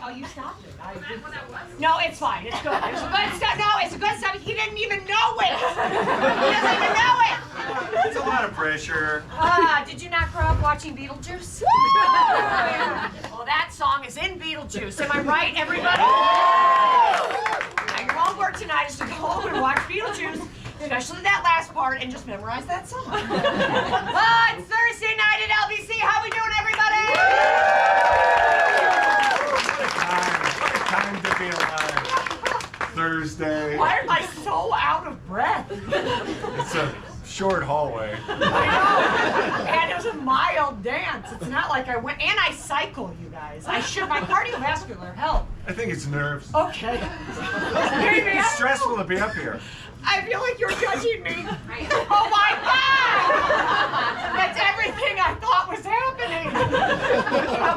Oh, you stopped it. No, it's fine. It's good. It's a good stuff. No, it's a good stuff. He didn't even know it. He doesn't even know it. It's a lot of pressure. Did you not grow up watching Beetlejuice? Well, that song is in Beetlejuice. Am I right, everybody? Now, your homework tonight is to go home and watch Beetlejuice, especially that last part, and just memorize that song. It's Thursday night at LBC. How we doing, everybody? What a time to be alive. Thursday. Why am I so out of breath? It's a short hallway. I know. And it was a mild dance. It's not like I went, and I cycle, you guys. I should, my cardiovascular health. I think it's nerves. Okay. Maybe It's stressful to be up here. I feel like you're judging me. Oh my God! That's everything I thought was happening.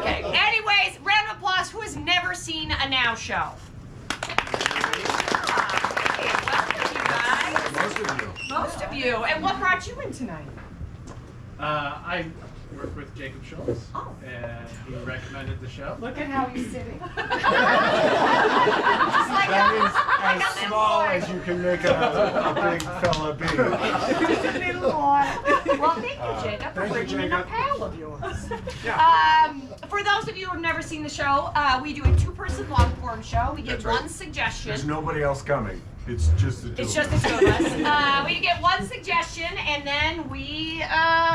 Okay. Anyways, round of applause. Who has never seen a Now show? Most of you. Most of you. And what brought you in tonight? I work with Jacob Schultz, Oh. and he recommended the show. Look at how he's sitting. Just like That is like as a little small boy. as you can make a big fella be. Just a little boy. Well, thank you, Jacob, for thank you, bringing in a Jacob. pal of yours. Yeah. For those of you who have never seen the show, we do a two-person long-form show. We get That's right. one suggestion. There's nobody else coming. It's just the two It's of just the us. two of us. We get one suggestion, and then we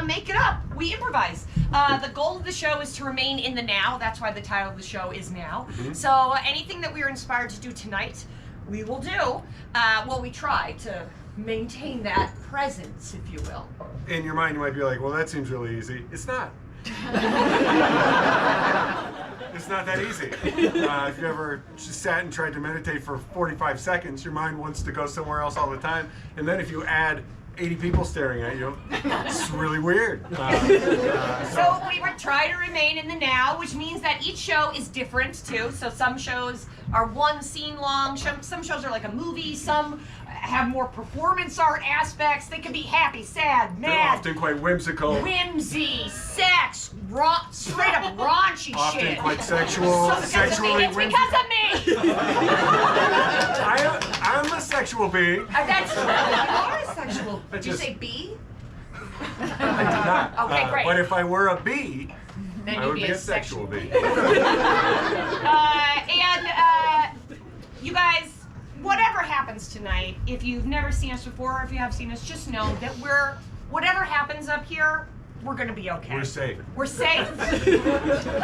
make it up. We improvise. The goal of the show is to remain in the now. That's why the title of the show is Now. Mm-hmm. So anything that we are inspired to do tonight, we will do. Well, we try to maintain that presence, if you will. In your mind, you might be like, well, that seems really easy. It's not. It's not that easy. If you ever just sat and tried to meditate for 45 seconds, your mind wants to go somewhere else all the time. And then if you add 80 people staring at you, it's really weird. So we would try to remain in the now, which means that each show is different too. So some shows are one scene long, some shows are like a movie, some have more performance art aspects. They can be happy, sad, They're mad, often quite whimsical, whimsy, sex, straight up raunchy often shit. quite sexual, So because of me. sexually It's whimsical. because of me. I'm a sexual being. That's true. You are a sexual. I Did you just- say bee? I did not. Okay, great. But if I were a bee, Then I you'd would be be a a sexual bee. You guys, whatever happens tonight, if you've never seen us before, or if you have seen us, just know that whatever happens up here, we're gonna be okay. We're safe. We're safe.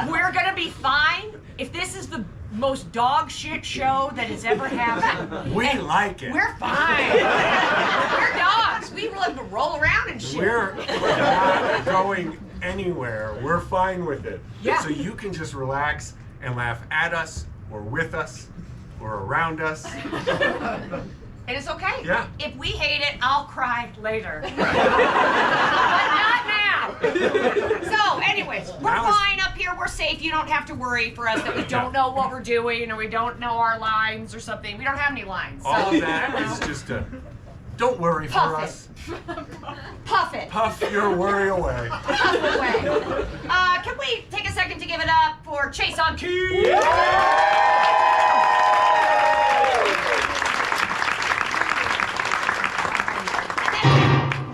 We're gonna be fine. If this is the most dog shit show that has ever happened, We like it. we're fine. We're dogs. We love to roll around and shit. We're not going anywhere. We're fine with it. Yeah. So you can just relax and laugh at us, or with us, or around us. And it's okay. Yeah. If we hate it, I'll cry later. But not now. So, anyways, we're Now is- fine up here. We're safe. You don't have to worry for us that we don't know what we're doing or we don't know our lines or something. We don't have any lines. All so, of that is just a. Don't worry for Puff it. us. Puff it. Puff your worry away. Puff away. Can we take a second to give it up for Chase on Key?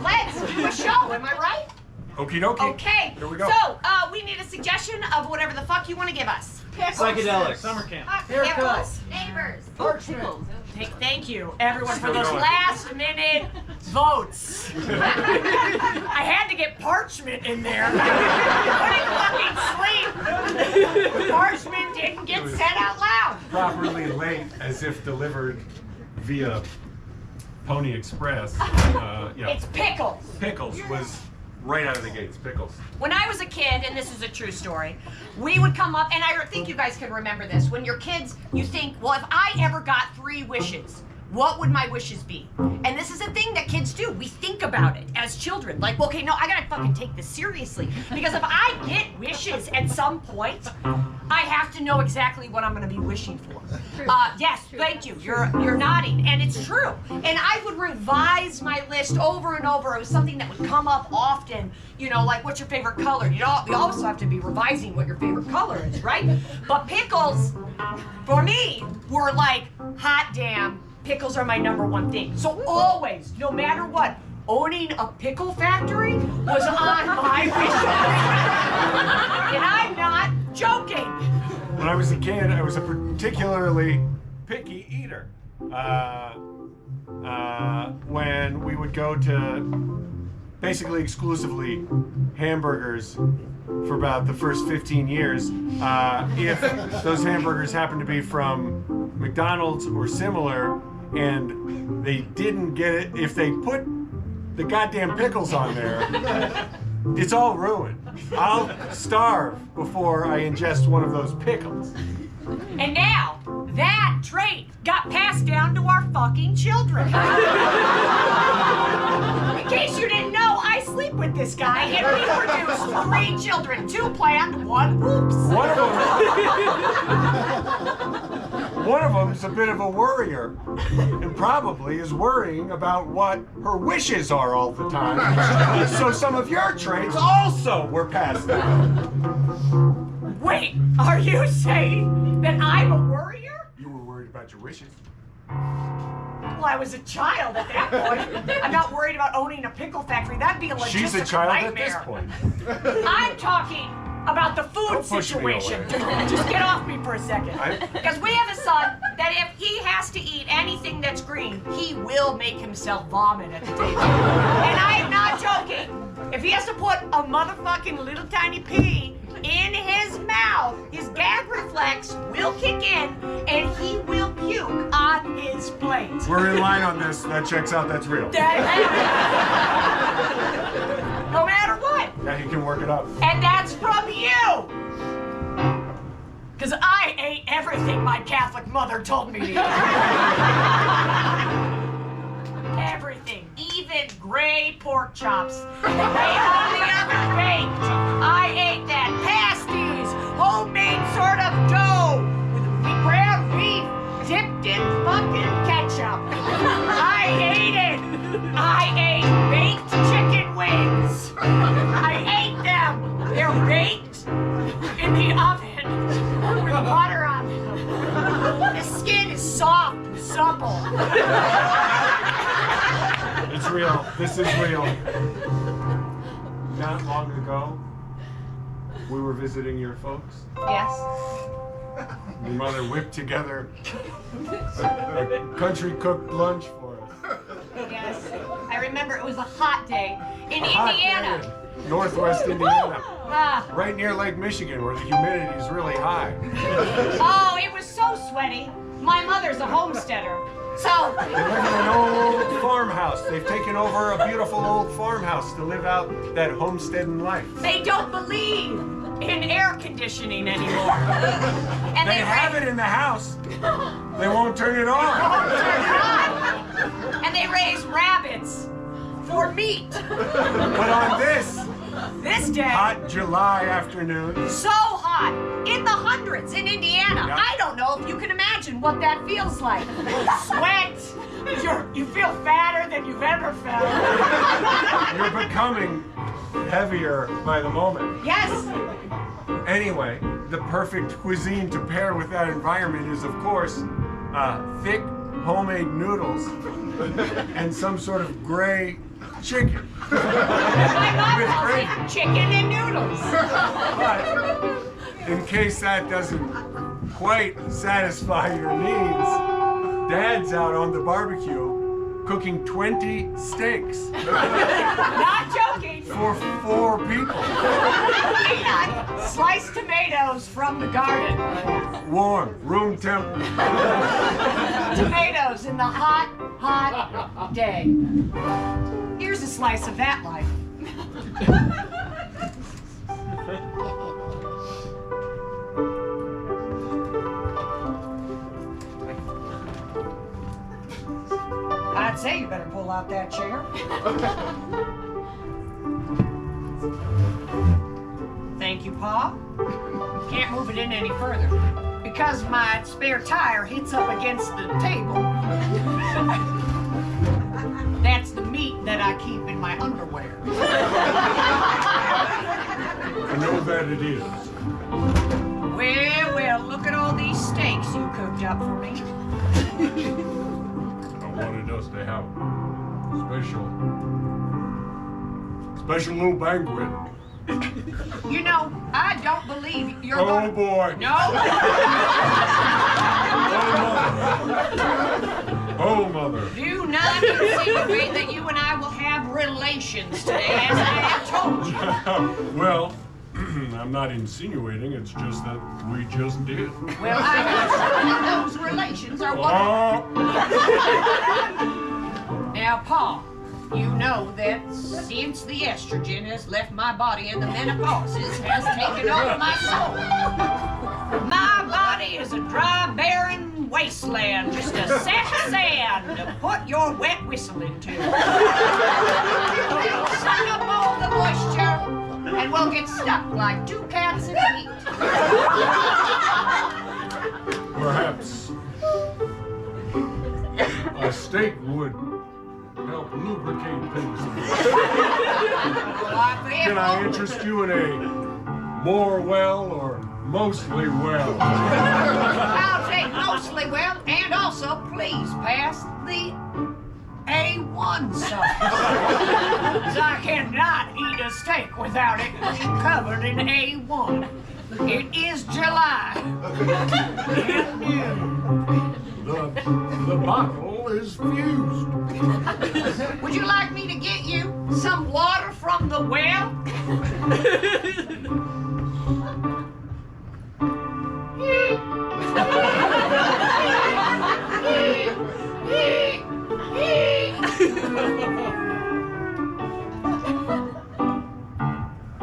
Let's do a show, am I right? Okie dokie. Okay. Here we go. So, we need a suggestion of whatever the fuck you want to give us. Psychedelics. Summer camp. Haircuts. Neighbors. Thank you, everyone, for Still those going. last-minute votes. I had to get parchment in there. Couldn't fucking sleep. Parchment didn't get said out loud. Properly late, as if delivered via Pony Express. Yeah. It's pickles. Pickles was right out of the gates. Pickles. When I was a kid, and this is a true story, we would come up, and I think you guys can remember this. When you're kids, you think, well, if I ever got 3 wishes, what would my wishes be? And this is a thing that kids do. We think about it as children. Like, okay, no, I gotta fucking take this seriously. Because if I get wishes at some point, I have to know exactly what I'm gonna be wishing for. Yes, thank you. You're nodding, and it's true. And I would revise my list over and over. It was something that would come up often. You know, like, what's your favorite color? You know, we also have to be revising what your favorite color is, right? But pickles, for me, were like, hot damn, pickles are my number one thing. So always, no matter what, owning a pickle factory was on my wish list. And I'm not joking. When I was a kid, I was a particularly picky eater. When we would go to basically exclusively hamburgers for about the first 15 years, if those hamburgers happened to be from McDonald's or similar, and they didn't get it, if they put the goddamn pickles on there, it's all ruined. I'll starve before I ingest one of those pickles. And now, that trait got passed down to our fucking children. In case you didn't know, I sleep with this guy, and we produced 3 children, 2 planned, 1 whoops. One of them's a bit of a worrier, and probably is worrying about what her wishes are all the time. So some of your traits also were passed down. Wait, are you saying that I'm a worrier? You were worried about your wishes. Well, I was a child at that point. I'm not worried about owning a pickle factory. That'd be a logistical She's a child nightmare. at this point. I'm talking about the food Don't push me situation. away. Just get off me for a second. Because we have a son that if he has to eat anything that's green, he will make himself vomit at the table. And I am not joking. If he has to put a motherfucking little tiny pea in his mouth, his gag reflex will kick in and he will puke on his plate. We're in line on this. That checks out. That's real. No matter what. Yeah, he can work it up. And that's from you! Because I ate everything my Catholic mother told me to eat. Everything. Even gray pork chops. They only ever baked. I ate that. Pasties. Homemade sort of dough. With ground beef dipped in fucking ketchup. I ate it. I ate baked chicken wings. I ate them. They're baked in the oven with butter on them. The skin is soft and supple. It's real. This is real. Not long ago, we were visiting your folks. Yes. Your mother whipped together a country cooked lunch for us. Yes. I remember it was a hot day in Hot Indiana. day. Northwest Indiana. Ah. Right near Lake Michigan, where the humidity is really high. Oh, it was so sweaty. My mother's a homesteader. So, They live in an old farmhouse. They've taken over a beautiful old farmhouse to live out that homesteading life. they don't believe in air conditioning anymore. And They have it in the house. They won't turn it on. And they raise rabbits for meat. But on This day, hot July afternoon, so hot, in the hundreds in Indiana. Yeah. I don't know if you can imagine what that feels like. Sweat. You feel fatter than you've ever felt. you're becoming heavier by the moment. Yes. Anyway, the perfect cuisine to pair with that environment is, of course, thick homemade noodles and some sort of gray chicken. My mom With calls gravy. it chicken and noodles. But in case that doesn't quite satisfy your needs, Dad's out on the barbecue cooking 20 steaks Not joking. for 4 people. Peanut, sliced tomatoes from the garden. Warm, room temp. Tomatoes in the hot, hot day. Here's a slice of that life. pull out that chair. Thank you, Pa. Can't move it in any further because my spare tire hits up against the table. That's the meat that I keep in my underwear. I know that it is. Well, look at all these steaks you cooked up for me. I wanted us to have a special little banquet. You know, I don't believe you're Oh gonna... boy. No! Oh mother. Do not insinuate that you and I will have relations today, as I have told you. Well, I'm not insinuating, it's just that we just did. Well, I'm not sure that those relations are what... Oh, Now, Pa, you know that since the estrogen has left my body and the menopause has taken over my soul, my body is a dry, barren wasteland, just a sack of sand to put your wet whistle into. It'll suck up all the moisture, and we'll get stuck like two cats in heat. perhaps a steak would help lubricate things a bit. Can I interest you in a more well or mostly well? I'll take mostly well, and also please pass the A1 sauce. 'Cause I cannot eat a steak without it being covered in A1. It is July. The bottle is fused. Would you like me to get you some water from the well?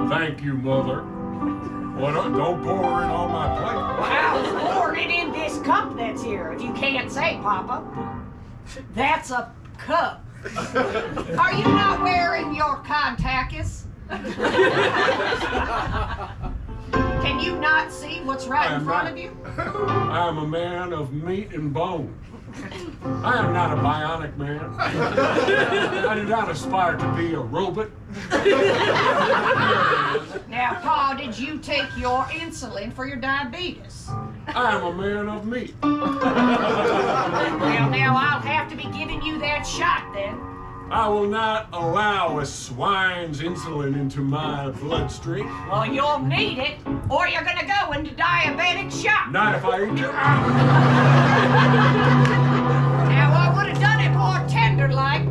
Thank you, Mother. Well, don't pour it on my plate. I'll pour it in this cup that's here, if you can't say, Papa. That's a cup. Are you not wearing your contacts? Can you not see what's right in front of you? I am a man of meat and bone. I am not a bionic man. I do not aspire to be a robot. Now, Pa, did you take your insulin for your diabetes? I am a man of meat. Well, now I'll have to be giving you that shot then. I will not allow a swine's insulin into my bloodstream. Well, you'll need it, or you're gonna go into diabetic shock. Not if I eat you. Now, I would have done it more tender-like.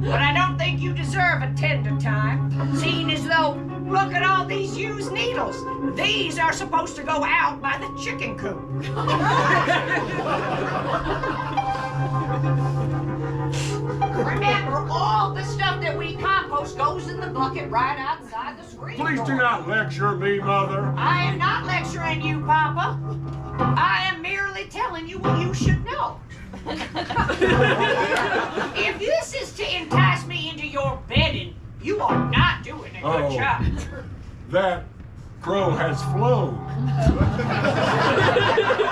But I don't think you deserve a tender time, seeing as though, look at all these used needles. These are supposed to go out by the chicken coop. Remember, all the stuff that we compost goes in the bucket right outside the screen Please do door. not lecture me, Mother. I am not lecturing you, Papa. I am merely telling you what you should know. If this is to entice me into your bedding, you are not doing a good Oh. job. That crow has flown.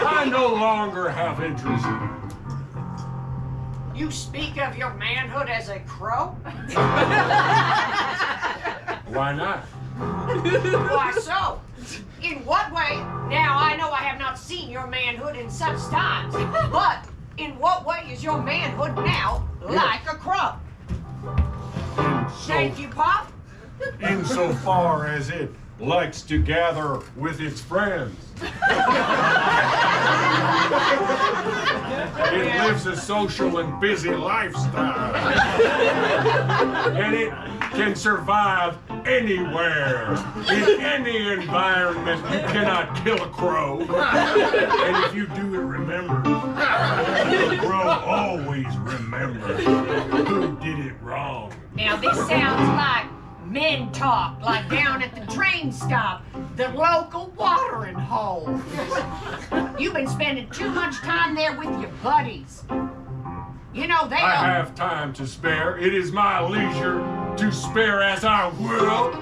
I no longer have interest. You speak of your manhood as a crow? Why not? Why so? In what way? Now, I know I have not seen your manhood in such times, but in what way is your manhood now like a crow? Thank you, Pop. Insofar as it likes to gather with its friends. It lives a social and busy lifestyle. And it can survive anywhere, in any environment. You cannot kill a crow. And if you do it, remember, the crow always remembers who did it wrong. Now, this sounds like men talk, like down at the train stop, the local watering hole. You've been spending too much time there with your buddies. You know, they I don't... have time to spare. It is my leisure to spare as I will.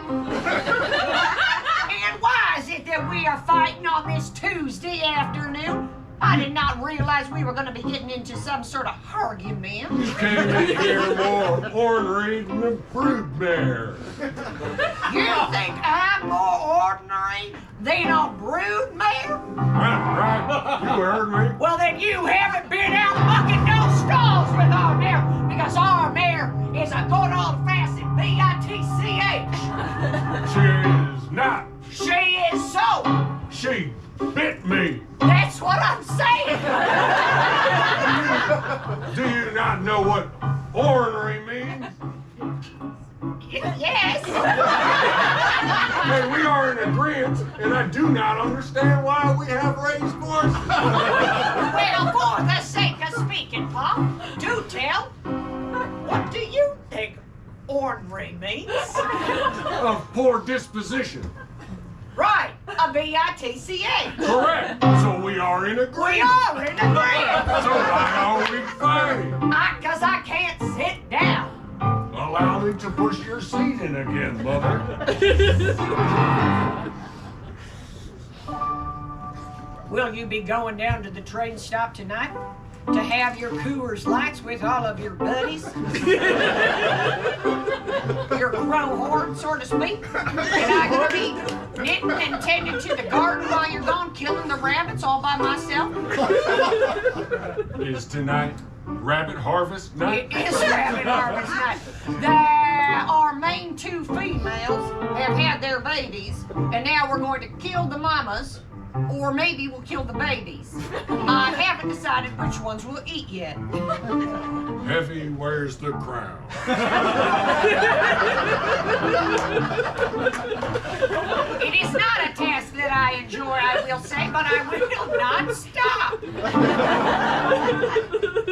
And why is it that we are fighting on this Tuesday afternoon? I did not realize we were going to be getting into some sort of argument. You came in here more ornery than a broodmare. You think I'm more ordinary than a broodmare? Right, you heard me. Well, then you haven't been out bucking no stalls with our mare, because our mare is a good old-fashioned B-I-T-C-H. She is not. She is so. She bit me. That's what I'm saying. Do you not know what ornery means? Yes. Hey, we are in agreement, and I do not understand why we have raised voices. Well, for the sake of speaking, Pop, do tell. What do you think ornery means? Of poor disposition. Right, a B-I-T-C-H. Correct. So we are in agreement. We are in agreement. So why are we fighting? Because I can't sit down. Allow me to push your seat in again, mother. Will you be going down to the train stop tonight to have your Coors Lights with all of your buddies? Your crow horn, so to speak? And I gonna be knitting and tending to the garden while you're gone, killing the rabbits all by myself? Is tonight rabbit harvest night? It is rabbit harvest night. Our main two females have had their babies, and now we're going to kill the mamas, or maybe we'll kill the babies. I haven't decided which ones we'll eat yet. Heavy wears the crown. It is not a task that I enjoy, I will say, but I will not stop.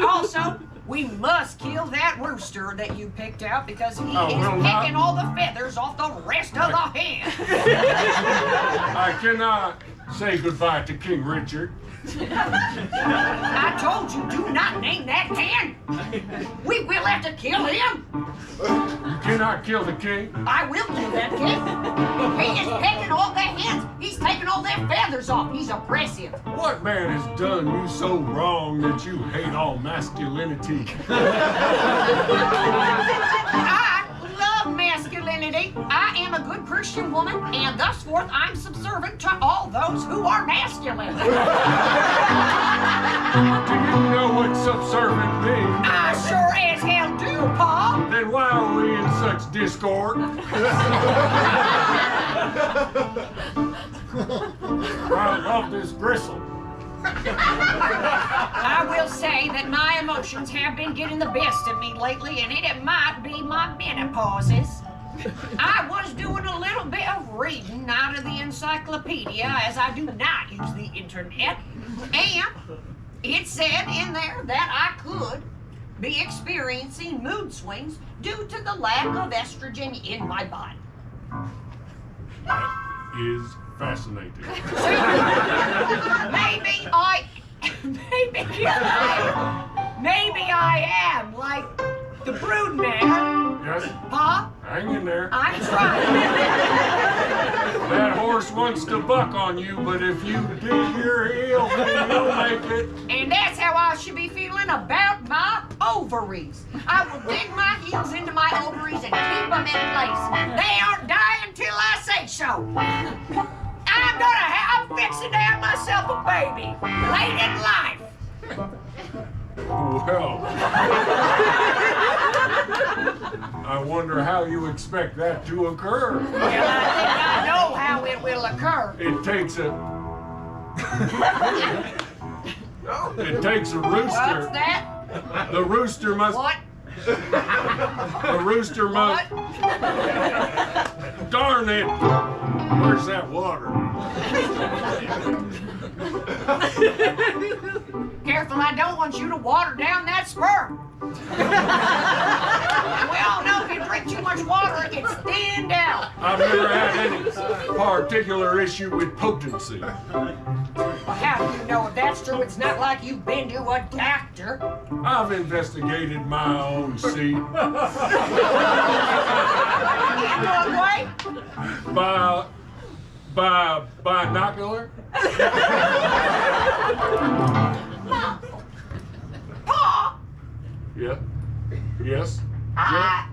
Also, we must kill that rooster that you picked out, because he is picking all the feathers off the rest of the hens. I cannot say goodbye to King Richard. I told you, do not name that hen. We will have to kill him. You cannot kill the king. I will kill that king. He is picking all the hens. He's taking all their feathers off. He's oppressive. What man has done you so wrong that you hate all masculinity? I love masculinity. I am a good Christian woman, and thus forth I'm subservient to all those who are masculine. Do you know what subservient means? I sure as hell do, Paul. Then why are we in such discord? I love this gristle. I will say that my emotions have been getting the best of me lately, and it might be my menopauses. I was doing a little bit of reading out of the encyclopedia, as I do not use the internet, and it said in there that I could be experiencing mood swings due to the lack of estrogen in my body. That is fascinating. Maybe I am like the broodmare. Yes? Huh? Hang in there. I'm trying. That horse wants to buck on you, but if you dig your heels, then you'll make it. And that's how I should be feeling about my ovaries. I will dig my heels into my ovaries and keep them in place. They aren't dying till I say so. I'm fixing to have myself a baby late in life. Well, I wonder how you expect that to occur. Well, I think I know how it will occur. It takes a rooster. What's that? The rooster must. What? The rooster must. What? Darn it! Where's that water? Careful, I don't want you to water down that sperm. We all know if you drink too much water, it gets thinned out. I've never had any particular issue with potency. how do you know if that's true? It's not like you've been to a doctor. I've investigated my own seat What? by binocular. Pa, Yeah. Yes.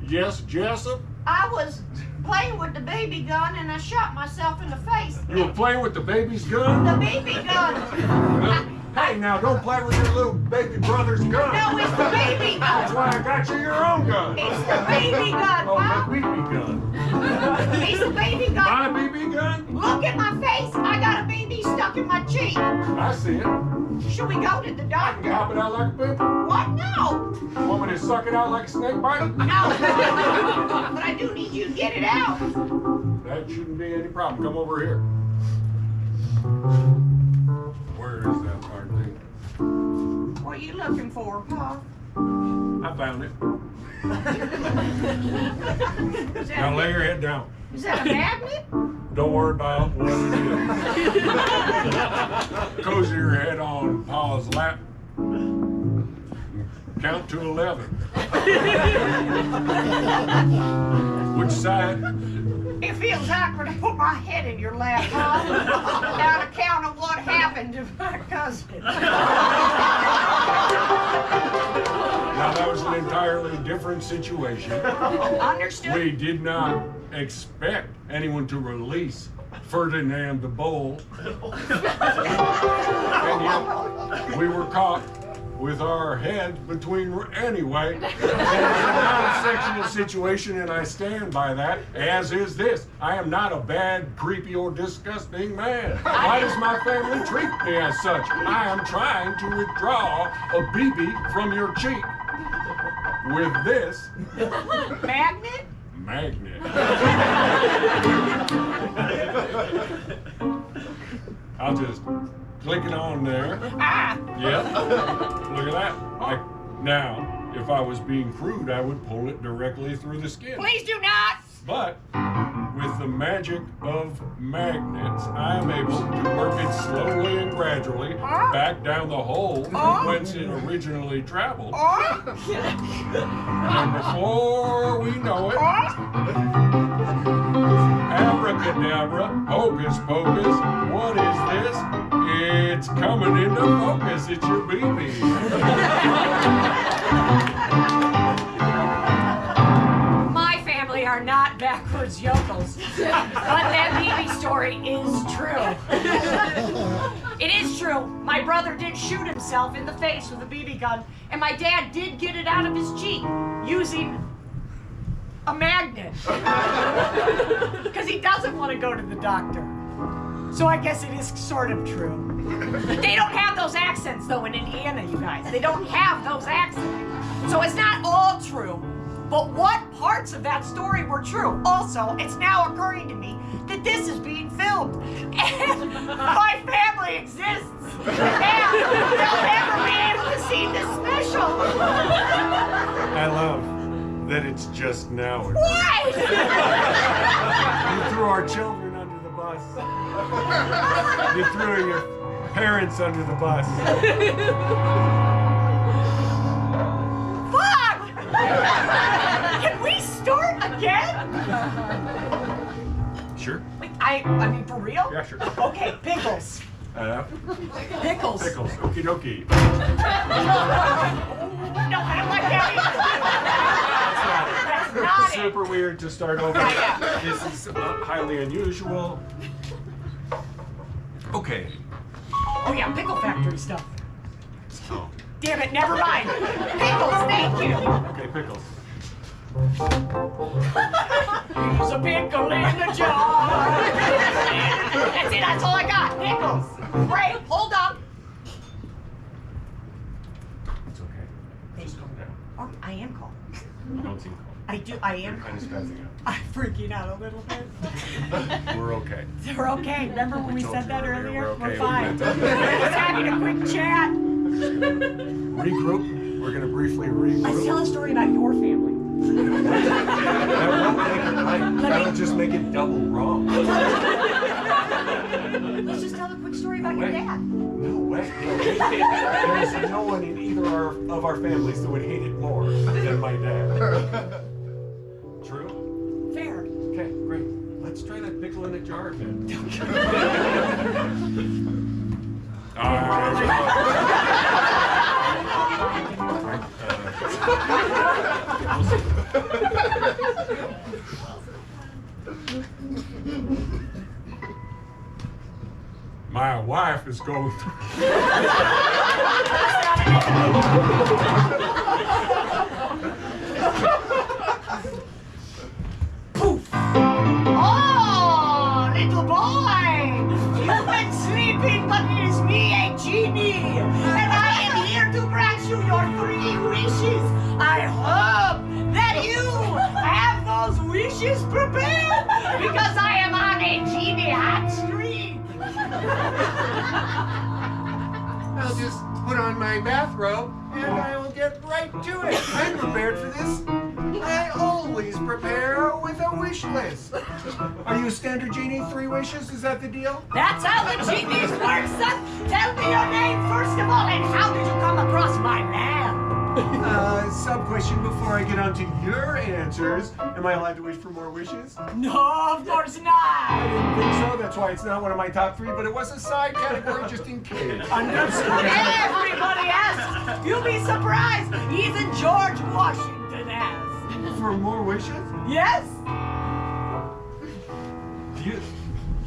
Yes, Jessup. I was playing with the baby gun and I shot myself in the face. You were playing with the baby's gun? The baby gun. Hey, now don't play with your little baby brother's gun. No, it's the baby That's gun. why I got you your own gun. It's the baby gun, Oh, Pa. the BB gun. It's the baby gun. My BB gun? Look at my face. I got a baby stuck in my cheek. I see it. Should we go to the I can doctor? pop it out like a baby. What? No. Want me to suck it out like a snake bite? No. But I do need you to get it out. That shouldn't be any problem. Come over here. Where is that darn thing? What are you looking for, Pa? I found it. Is Now that, lay your head down. is that a magnet? Don't worry about what it is. Cozy your head on Pa's lap. Count to 11. Which side? It feels awkward to put my head in your lap, Pa. On account of what happened to my cousin. Now that was an entirely different situation. Understood? We did not expect anyone to release Ferdinand the Bull. And yet we were caught with our heads between, anyway. It was a non-sexual situation, and I stand by that, as is this. I am not a bad, creepy, or disgusting man. Why does my family treat me as such? I am trying to withdraw a BB from your cheek with this Magnet? magnet. I'll just click it on there. Ah! Yep. Look at that. Now, if I was being crude, I would pull it directly through the skin. Please do not! But with the magic of magnets, I am able to work it slowly and gradually back down the hole whence it originally traveled. And before we know it, abracadabra, hocus pocus, what is this? It's coming into focus. It's your BB. My family are not backwards yokels, but that BB story is true. It is true. My brother did shoot himself in the face with a BB gun, and my dad did get it out of his cheek using a magnet. Because he doesn't want to go to the doctor. So I guess it is sort of true. They don't have those accents, though, in Indiana, you guys. They don't have those accents. So it's not all true. But what parts of that story were true? Also, it's now occurring to me that this is being filmed. And my family exists. And they'll never be able to see this special. I love that it's just now. What? You threw our children under the bus. You threw your parents under the bus. Bob! Can we start again? Sure. Wait, I mean, for real? Yeah, sure. Okay, pickles. Pickles. Pickles. Okie dokie. No, I don't like that either. That's not it. Super weird to start over. Yeah. This is highly unusual. Okay. Oh yeah, pickle factory stuff. Oh. Damn it, never mind. Pickles, thank you. Okay, pickles. There's a pickle in the jar. That's it, that's all I got. Pickles. Great, hold up. It's okay. Just calm down. Oh, I am calm. You don't seem calm. I am Kind of spazzing out. I'm freaking out a little bit. We're okay. We're okay. Remember when we told said you that earlier, earlier? we're okay. fine. We're We're just having a quick chat. Regroup. We're gonna briefly regroup. Let's tell a story about your family. That'll just make it double wrong. Let's just tell a quick story about your dad. No way. There's no one in either of our families that would hate it more than my dad. True? Fair. Okay, great. Let's try that pickle in a jar then. My wife is going through. Poof! Oh, little boy! You've been sleeping, but it is me, a genie! And I am here to grant you your 3 wishes! I hope that you have those wishes prepared, because I am on a genie hot streak! I'll just put on my bathrobe and I will get right to it. I'm prepared for this. I always prepare with a wish list. Are you a standard genie? 3 wishes? Is that the deal? That's how the genies work, son! Tell me your name first of all, and how did you come across my lamp? Sub-question before I get on to your answers. Am I allowed to wish for more wishes? No, of course I not! didn't think so. That's why it's not one of my top 3, but it was a side category just in case. Understood. Everybody asks. You'll be surprised. Even George Washington asks. For more wishes? Yes,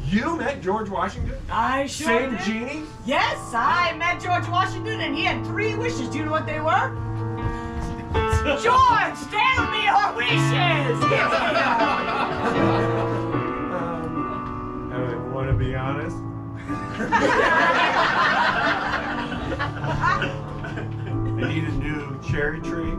You met George Washington? I sure Same did. genie? Yes, I met George Washington, and he had 3 wishes. Do you know what they were? George, tell me your wishes. Give me them. I want to be honest. I need a new cherry tree.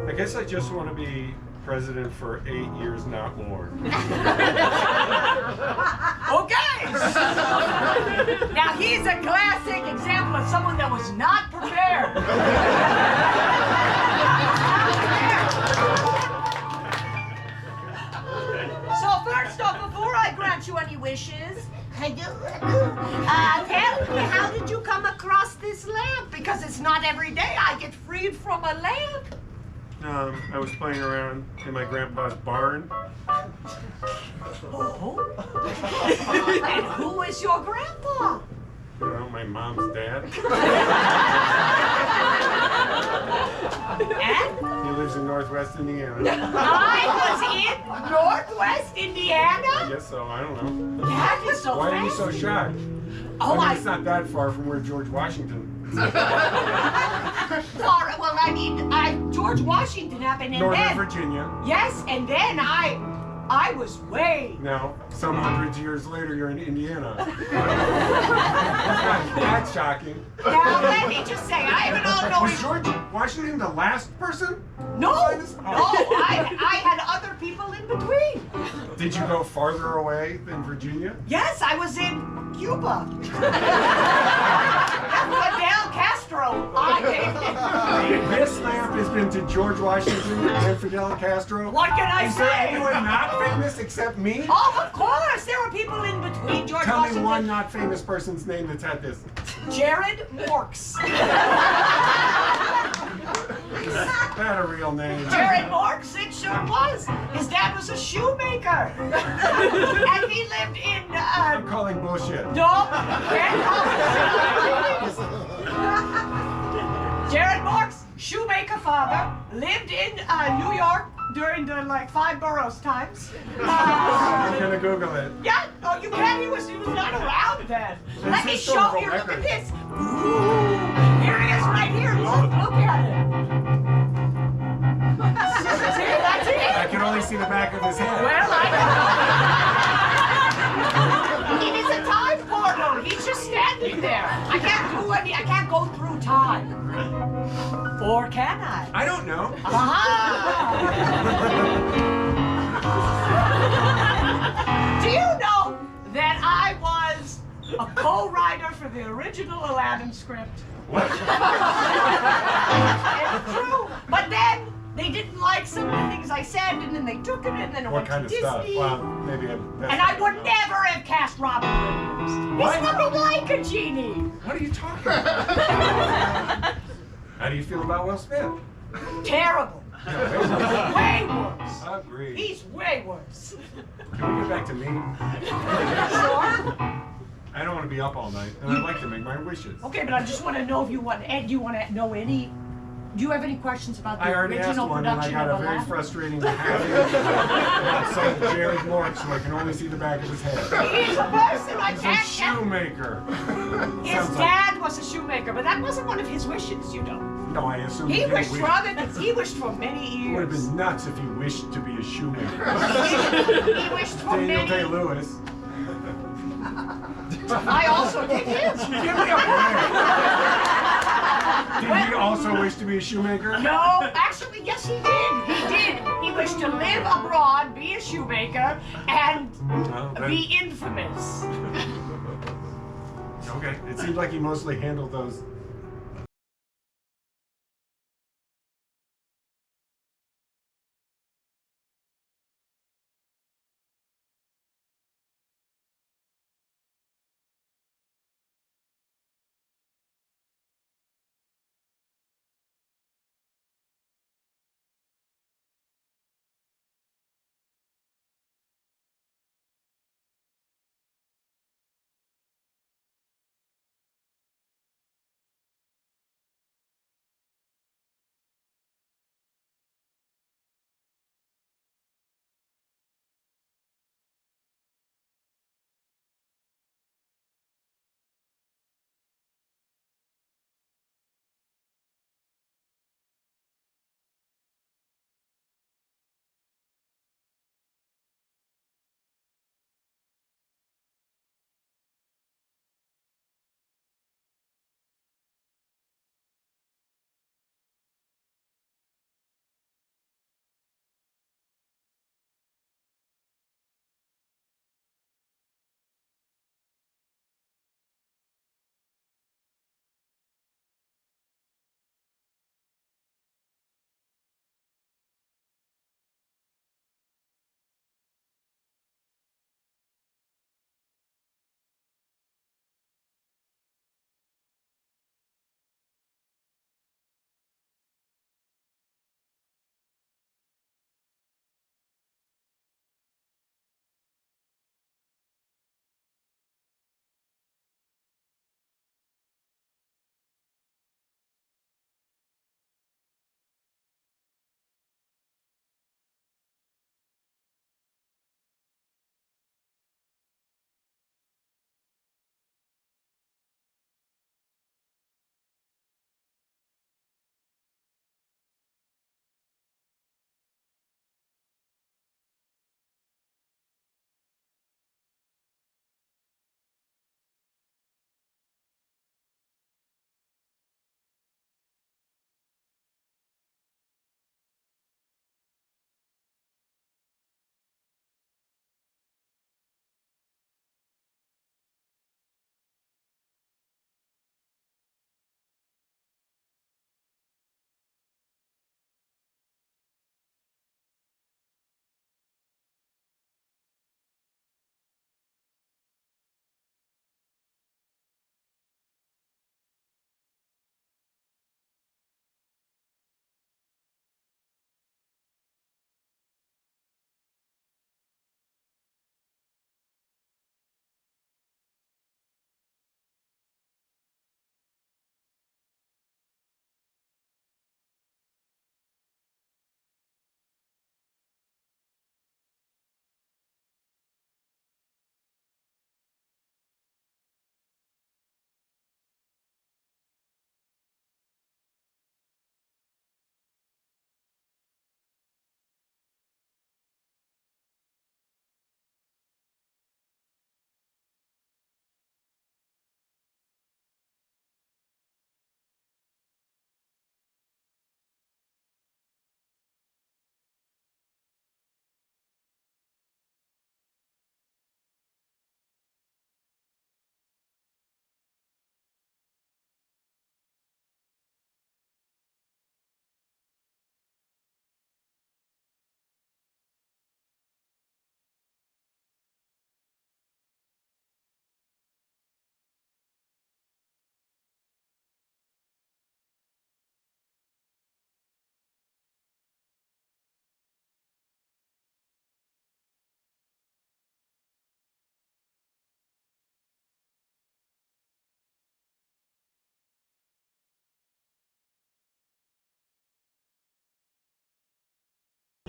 I guess I just want to be president for 8 years, not more. Okay. Now he's a classic example of someone that was not prepared. So first off, before I grant you any wishes, tell me, how did you come across this lamp? Because it's not every day I get freed from a lamp. I was playing around in my grandpa's barn. Oh? And who is your grandpa? You know, my mom's dad. And He lives in Northwest Indiana. I was in Northwest I Indiana? guess so. I don't know. That is so Why are you so shocked? Oh, I mean, it's not that far from where George Washington. Well, I mean, George Washington happened, and Northern then Virginia. yes, and then I was way. Now, some hundreds of years later, you're in Indiana. That's shocking. Now let me just say, I haven't all Was knowing. George Washington the last person? No, Oh. I had other people in between. Did you go farther away than Virginia? Yes, I was in Cuba. Fidel Castro. I gave him. This lamp has been to George Washington and Fidel Castro. What can I Is there say? anyone not famous except me? Oh, of course, there were people in between George Tell Washington. me one not famous person's name that's had this. Jared Morks. Is that a real name? Jared Morks, it sure was. His dad was a shoemaker. And he lived in, I'm calling bullshit. no, can't call it. Jared Morks, shoemaker father, lived in New York during the, 5 boroughs times. I'm gonna Google it. Yeah, oh, you can. He was not around then. Let me show historical you. Look at record. this. Ooh, here he is, right here. Look at it. See, that's I it. can only see the back of his head. Well, it is a time portal. He's just standing there. I can't go through time. Or can I? I don't know. Do you know that I was a co-writer for the original Aladdin script? What? It's true. But then they didn't like some of the things I said, and then they took it, and then it What went kind to of stuff? Disney. Well, maybe And I would never have cast Robin Williams. What? He's nothing like a genie. What are you talking about? How do you feel about Will Smith? Terrible. Way worse. Agreed. He's way worse. Can we get back to me? Sure. I don't want to be up all night, and I'd like to make my wishes. Okay, but I just want to know if you want, Ed, do you want to know any, do you have any questions about the I already asked original one, and I production got of a very Aladdin? frustrating half-inch outside of Jared Mork, so I can only see the back of his head. He's a person I He's a can't. shoemaker. His Sounds like- dad was a shoemaker, but that wasn't one of his wishes, you know. No, I assume He didn't wished wish- for other things. He wished for many It would have years. been nuts if he wished to be a shoemaker. He wished for Daniel many. Day-Lewis. I also did his. Give me a break. Did he also wish to be a shoemaker? No, actually, yes, he did. He did. He wished to live abroad, be a shoemaker, and Well, then- be infamous. Okay, it seems like he mostly handled those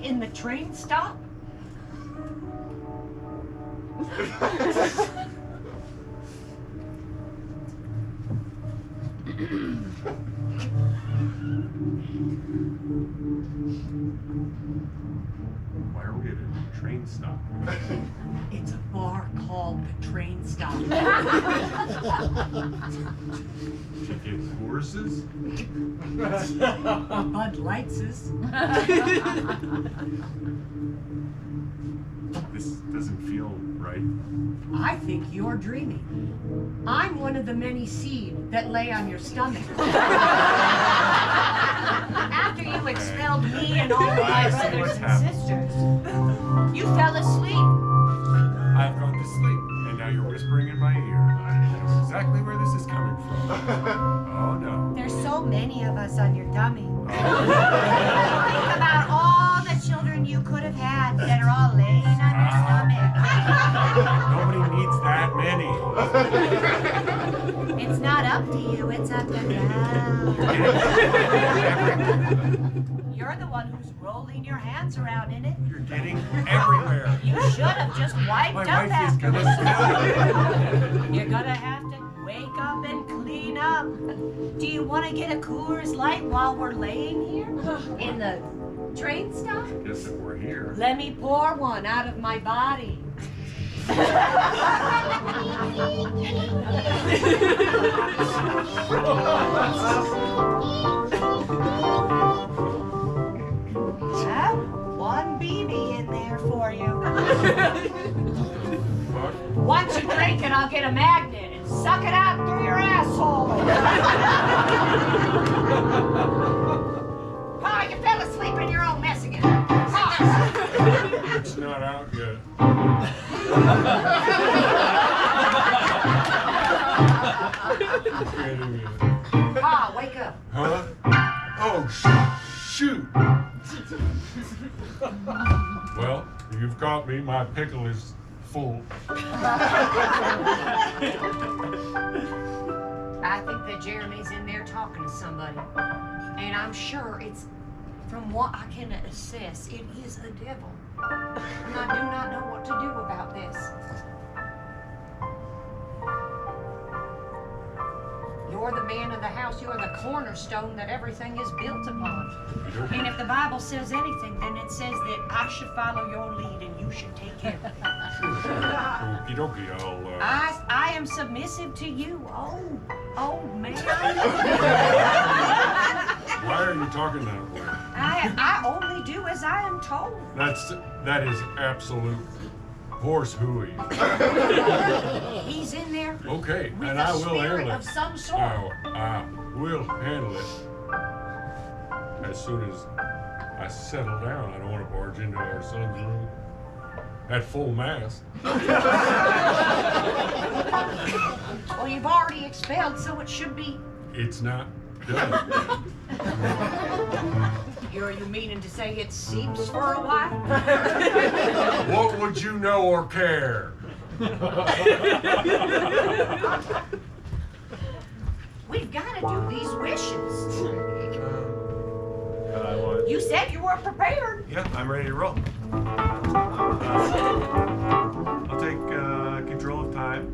in the train stop? Why are we at a train stop? It's a bar called the train stop. To get horses? Bud Lightses. This doesn't feel right. I think you're dreaming. I'm one of the many seed that lay on your stomach. After you expelled me and all of my I see brothers what's and happening. sisters, you fell asleep. I've gone to sleep, and now you're whispering in my ear. I know exactly where this is coming from. Oh no. There's so many of us on your tummy. Oh. Think about all the children you could have had that are all laying on your Nobody needs that many. stomach. It's not up to you, it's up to God. You're the one who's rolling your hands around in it. You're getting everywhere. You should have just wiped My up wife is after gonna smell You're gonna have to wake up and clean up. Do you want to get a Coors Light while we're laying here in the train stop? it. Guess if we're here. Let me pour one out of my body. Have one BB in there for you. What? Once you drink it, I'll get a magnet and suck it out through your asshole. Oh, you fell asleep in your own mess again. Oh. It's not out yet. Kidding me. Ah, wake up. Huh? Oh, shoot. Well, you've caught me. My pickle is full. I think that Jeremy's in there talking to somebody. And I'm sure it's, from what I can assess, it is a devil. And I do not know what to do about this. You're the man of the house. You're the cornerstone that everything is built upon. And if the Bible says anything, then it says that I should follow your lead and you should take care of it. Okie dokie, I'll, I am submissive to you. Oh, man. Why are you talking that way? I only do as I am told. That is absolute horse hooey. He's in there Okay, with and a I will spirit handle of it. some sort. I will handle it as soon as I settle down. I don't want to barge into our son's room at full mast. Well, you've already expelled, so it should be. It's not done. Are you meaning to say it seeps for a while? What would you know or care? We've got to do these wishes. What? You said you were prepared. Yeah, I'm ready to roll. I'll take control of time.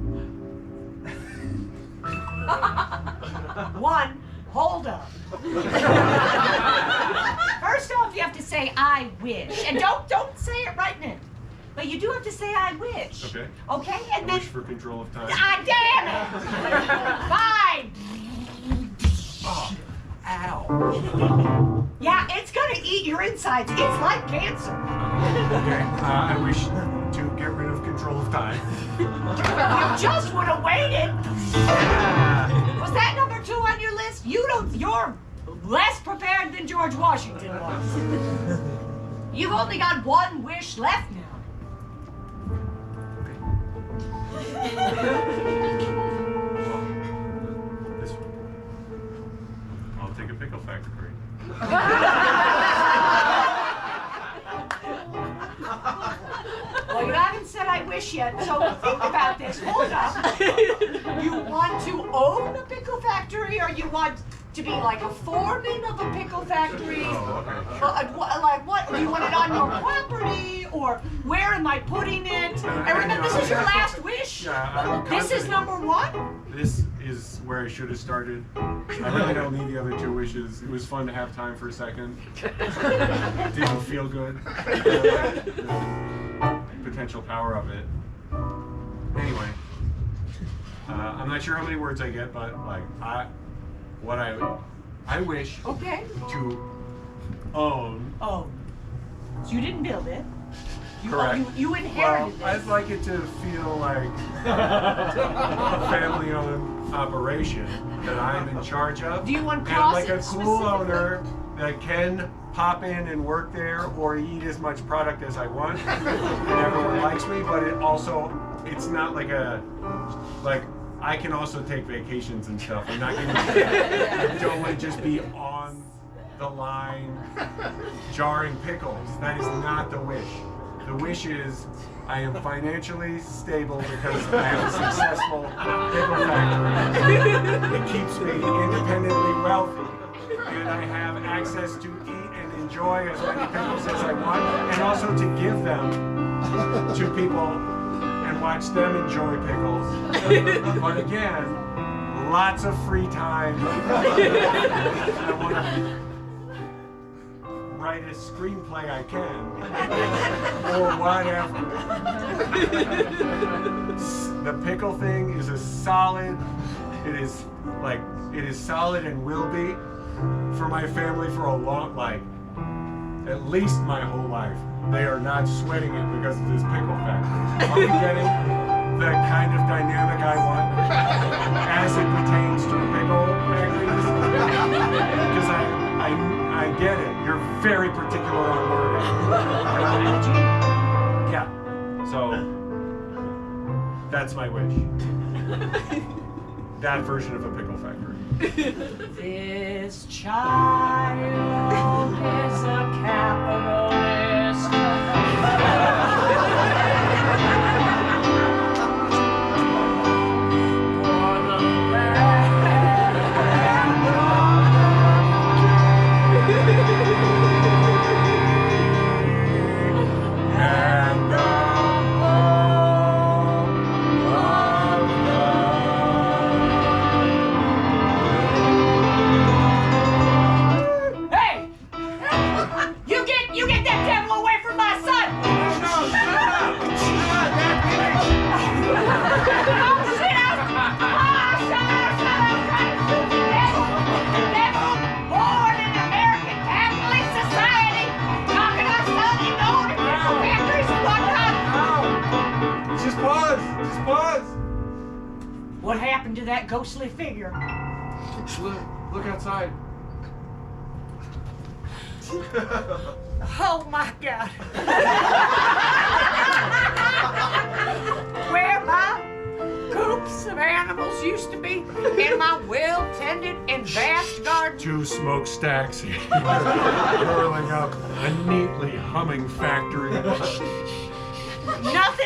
One, hold up. First off, you have to say "I wish," and don't say it right now. But you do have to say "I wish." Okay. Okay, and I then. wish for control of time. Ah, damn it! Fine. Oh, ow. Yeah, it's gonna eat your insides. It's like cancer. Okay. I wish to get rid of control of time. You just would have waited. Was that number 2 on your list? You're less prepared than George Washington was. You've only got one wish left now. This one. I'll take a pickle factory. Well, you haven't said "I wish" yet, so think about this. Hold up. You want to own a pickle factory, or you want to be like a foreman of a pickle factory? Oh, okay. Like what? Do you want it on your property, or where am I putting it? And remember, this is your last wish. Yeah, I'm This is confident. number one. This is where I should have started. I really don't need the other two wishes. It was fun to have time for a second. Didn't feel good. Potential power of it. Anyway, I'm not sure how many words I get, but like I wish Okay. to own. Oh, so you didn't build it. Correct. You Well, inherited I'd it. like it to feel like a family-owned operation that I'm in charge of. Do you want and like a crosses cool specifically? owner that can pop in and work there or eat as much product as I want, and everyone likes me. But it's not like I can also take vacations and stuff. I'm not gonna. I don't want to just be on the line jarring pickles. That is not the wish. The wish is I am financially stable because I have a successful pickle factory. It keeps me independently wealthy, and I have access to eat and enjoy as many pickles as I want, and also to give them to people and watch them enjoy pickles. But again, lots of free time. I want to write a screenplay I can, or whatever. The pickle thing is it is solid and will be for my family for a long, at least my whole life. They are not sweating it because of this pickle factory. Are we getting the kind of dynamic I want as it pertains to pickle factories? Because I get it. You're very particular on wording. Yeah. So that's my wish. That version of a pickle factory. This child is a capitalist. For the And the Hey! You get that devil away from my son! Don't sit out! Devil born in American capitalist society, talking about selling own factories and whatnot. Just pause. Just pause. What happened to that ghostly figure? Look outside. Oh my God! Where my coops of animals used to be in my well-tended and vast garden. 2 smokestacks curling up a neatly humming factory. Nothing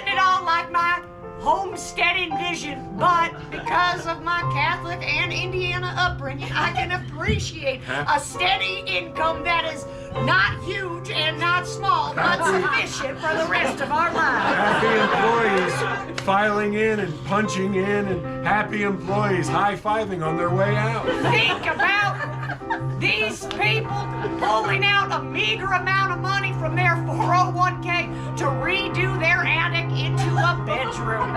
at all like my homesteading vision, but because of my Catholic and Indiana upbringing, I can appreciate a steady income that is not huge and not small, but sufficient for the rest of our lives. Happy employees filing in and punching in, and happy employees high-fiving on their way out. Think about these people pulling out a meager amount of money from their 401k to redo their attic into a bedroom.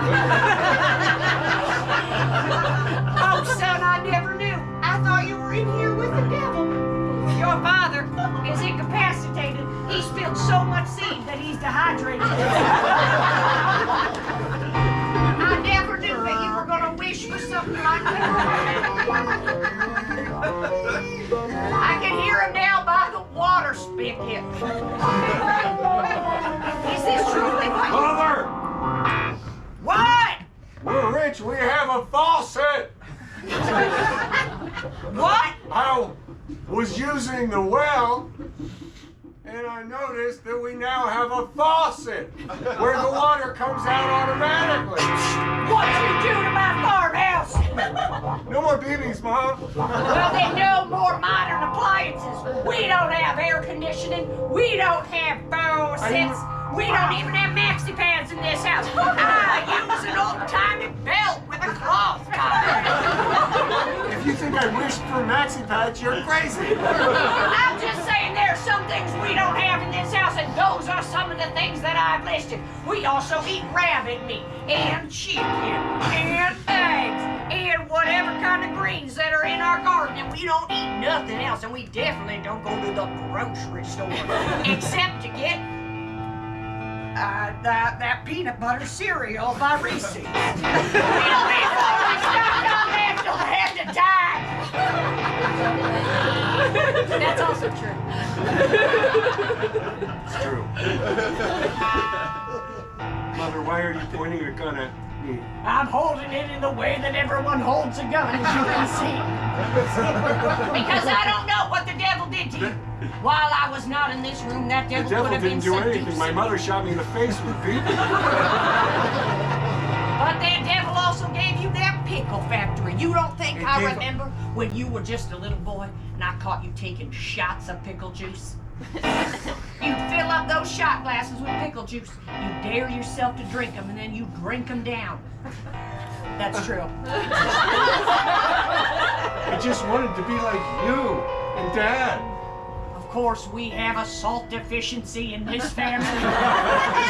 Oh, son, I never knew. I thought you were in here with the devil. Your father is incapacitated. He spilled so much seed that he's dehydrated. I never knew that you were going to wish for something like that. I can hear him now by the water spigot. Is this truly what you... Mother! What? We're rich. We have a faucet. What? I was using the well, and I noticed that we now have a faucet where the water comes out automatically. What'd you do to my farmhouse? house. No more BBs, Mom. Well, then no more modern appliances. We don't have air conditioning. We don't have faux sets. We don't even have maxi pads in this house. I use an old-timey belt with a cloth tie. If you think I wished for maxi pads, you're crazy. I'm just saying there are some things we don't have in this house, and those are some of the things that I've listed. We also eat rabbit meat, and chicken, and eggs, and whatever kind of greens that are in our garden, and we don't eat nothing else, and we definitely don't go to the grocery store, except to get that peanut butter cereal by Reese's. We don't eat fully stocked on that till the end of time. That's also true. It's true. Mother, why are you pointing a gun at me? I'm holding it in the way that everyone holds a gun, as you can see. Because I don't know what the devil did to you. While I was not in this room, that The devil, devil would have been didn't do anything. seducing. My mother shot me in the face with BB. But that devil also gave you that pickle factory. You don't think It I gave- remember when you were just a little boy and I caught you taking shots of pickle juice? You'd fill up those shot glasses with pickle juice. You dare yourself to drink them, and then you drink them down. That's true. I just wanted to be like you and Dad. Of course, we have a salt deficiency in this family.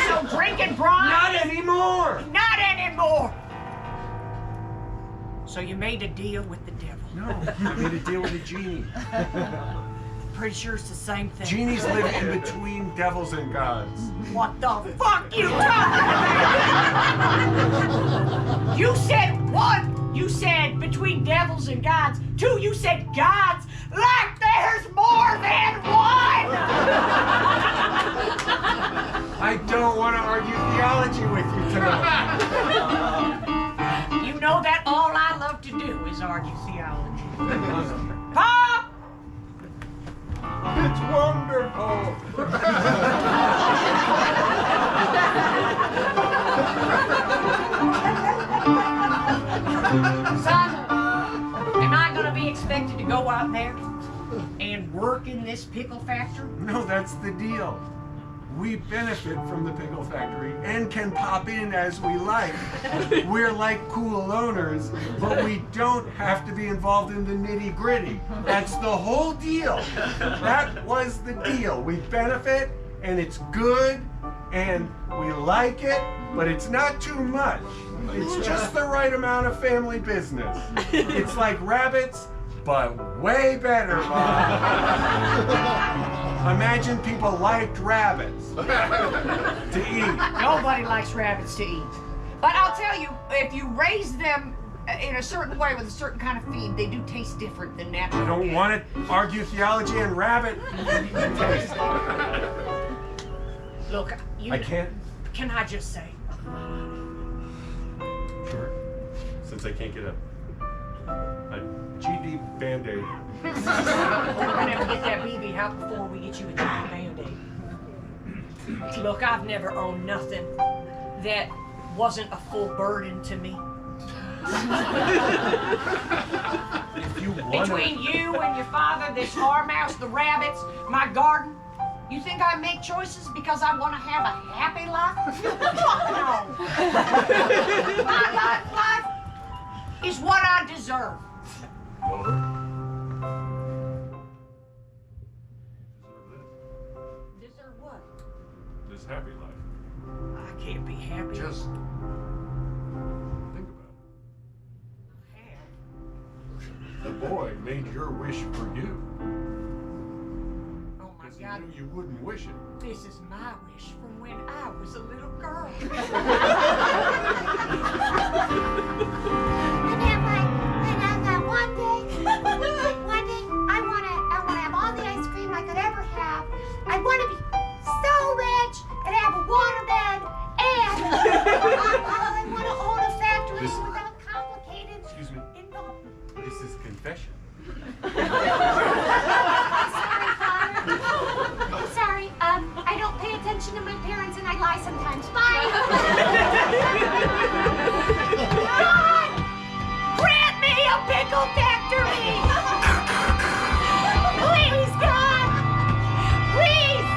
So drinking brine... Not anymore. Not anymore! So you made a deal with the devil. No, I made a deal with a genie. Pretty sure it's the same thing. Genies live in between devils and gods. What the fuck you talking about? You said one, you said between devils and gods. Two, you said gods like there's more than one! I don't want to argue theology with you tonight. You know that all I love to do is argue theology. Pa! It's wonderful. Son, am I gonna be expected to go out there and work in this pickle factory? No, that's the deal. We benefit from the pickle factory and can pop in as we like. We're like cool owners, but we don't have to be involved in the nitty-gritty. That's the whole deal. That was the deal. We benefit, and it's good, and we like it, but it's not too much. It's just the right amount of family business. It's like rabbits, but way better, Mom. Imagine people liked rabbits to eat. Nobody likes rabbits to eat. But I'll tell you, if you raise them in a certain way with a certain kind of feed, they do taste different than natural. I don't want to argue theology and rabbit taste. Look, I can't. Can I just say, Sure. Since I can't get a GD Band-Aid. we're gonna have to get that BB out before we get you a giant Band-Aid. Look, I've never owned nothing that wasn't a full burden to me. If you want Between you and your father, this farmhouse, the rabbits, my garden, you think I make choices because I want to have a happy life? Fuck no. My life is what I deserve. Deserve what? This happy life. I can't be happy. Just think about it. The boy made your wish for you. Oh my Because he God. knew you wouldn't wish it. This is my wish from when I was a little girl. And then one day, I wanna have all the ice cream I could ever have. I wanna be so rich and have a waterbed, and I wanna own a factory This- without complicated. Excuse me. This is confession. Sorry, Father. I'm sorry. I don't pay attention to my parents and I lie sometimes. Bye. God! pickle factory! Please, God! Please!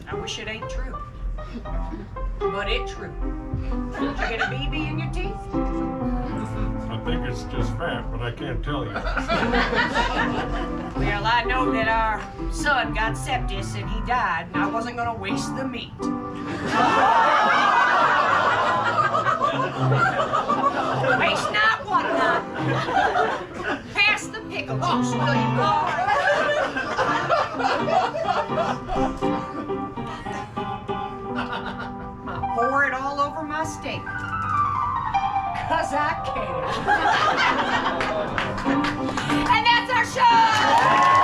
I wish it ain't true. But it's true. Did you get a BB in your teeth? I think it's just fat, but I can't tell you. Well, I know that our son got sepsis and he died, and I wasn't gonna waste the meat. Waste not, want not. Pass the pickle juice, will you, boy? I'll pour it all over my steak. 'Cause I can. And that's our show!